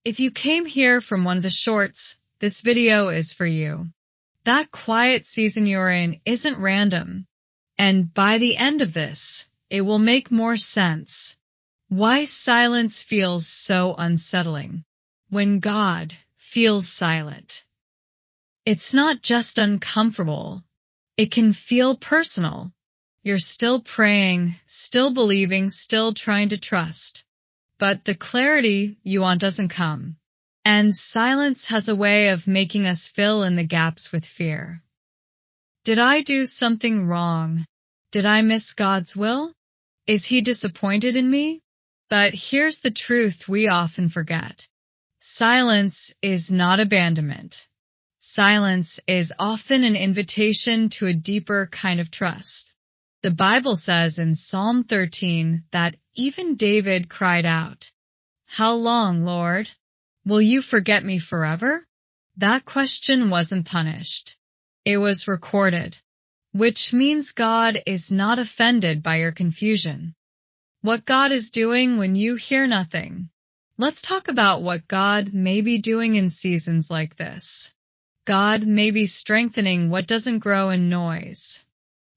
If you came here from one of the shorts, this video is for you. That quiet season you're in isn't random. And by the end of this, it will make more sense. Why silence feels so unsettling when God feels silent. It's not just uncomfortable. It can feel personal. You're still praying, still believing, still trying to trust. But the clarity you want doesn't come. And silence has a way of making us fill in the gaps with fear. Did I do something wrong? Did I miss God's will? Is He disappointed in me? But here's the truth we often forget. Silence is not abandonment. Silence is often an invitation to a deeper kind of trust. The Bible says in Psalm 13 that even David cried out, "How long, Lord? Will you forget me forever?" That question wasn't punished. It was recorded, which means God is not offended by your confusion. What God is doing when you hear nothing. Let's talk about what God may be doing in seasons like this. God may be strengthening what doesn't grow in noise.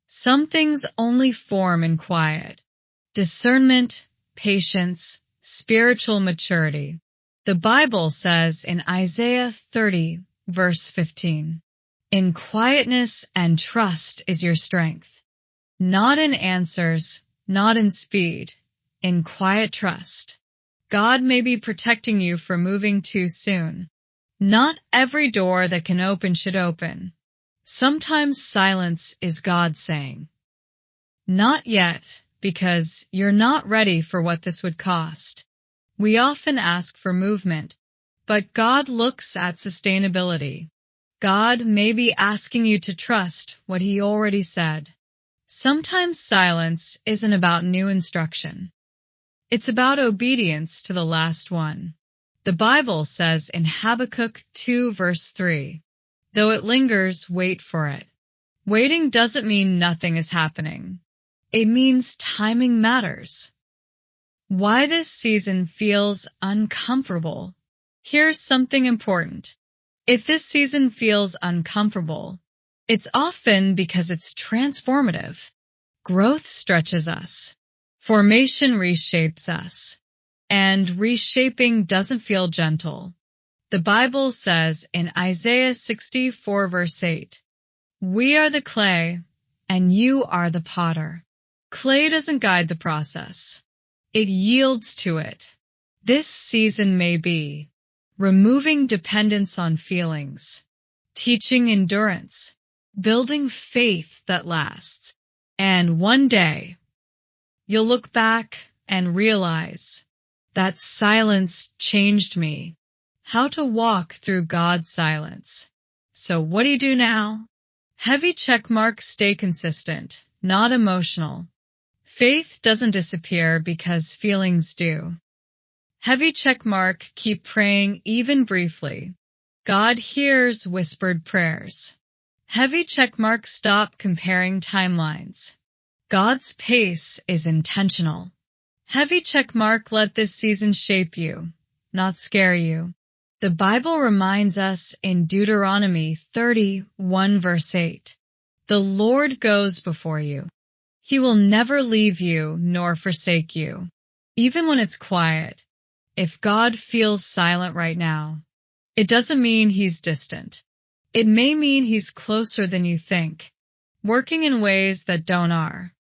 Some things only form in quiet. Discernment, patience, spiritual maturity. The Bible says in Isaiah 30, verse 15, "In quietness and trust is your strength." Not in answers, not in speed, in quiet trust. God may be protecting you from moving too soon. Not every door that can open should open. Sometimes silence is God saying, "Not yet," because you're not ready for what this would cost. We often ask for movement, but God looks at sustainability. God may be asking you to trust what He already said. Sometimes silence isn't about new instruction. It's about obedience to the last one. The Bible says in Habakkuk 2 verse 3, "Though it lingers, wait for it." Waiting doesn't mean nothing is happening. It means timing matters. Why this season feels uncomfortable. Here's something important. If this season feels uncomfortable, it's often because it's transformative. Growth stretches us. Formation reshapes us. And reshaping doesn't feel gentle. The Bible says in Isaiah 64 verse 8, "We are the clay, and you are the potter." Clay doesn't guide the process. It yields to it. This season may be removing dependence on feelings, teaching endurance, building faith that lasts. And one day, you'll look back and realize that silence changed me. How to walk through God's silence. So what do you do now? Heavy checkmark, stay consistent, not emotional. Faith doesn't disappear because feelings do. Heavy checkmark, keep praying even briefly. God hears whispered prayers. Heavy checkmark, stop comparing timelines. God's pace is intentional. Heavy checkmark, let this season shape you, not scare you. The Bible reminds us in Deuteronomy 31 verse 8, "The Lord goes before you. He will never leave you nor forsake you." Even when it's quiet, if God feels silent right now, it doesn't mean He's distant. It may mean He's closer than you think, working in ways that don't are.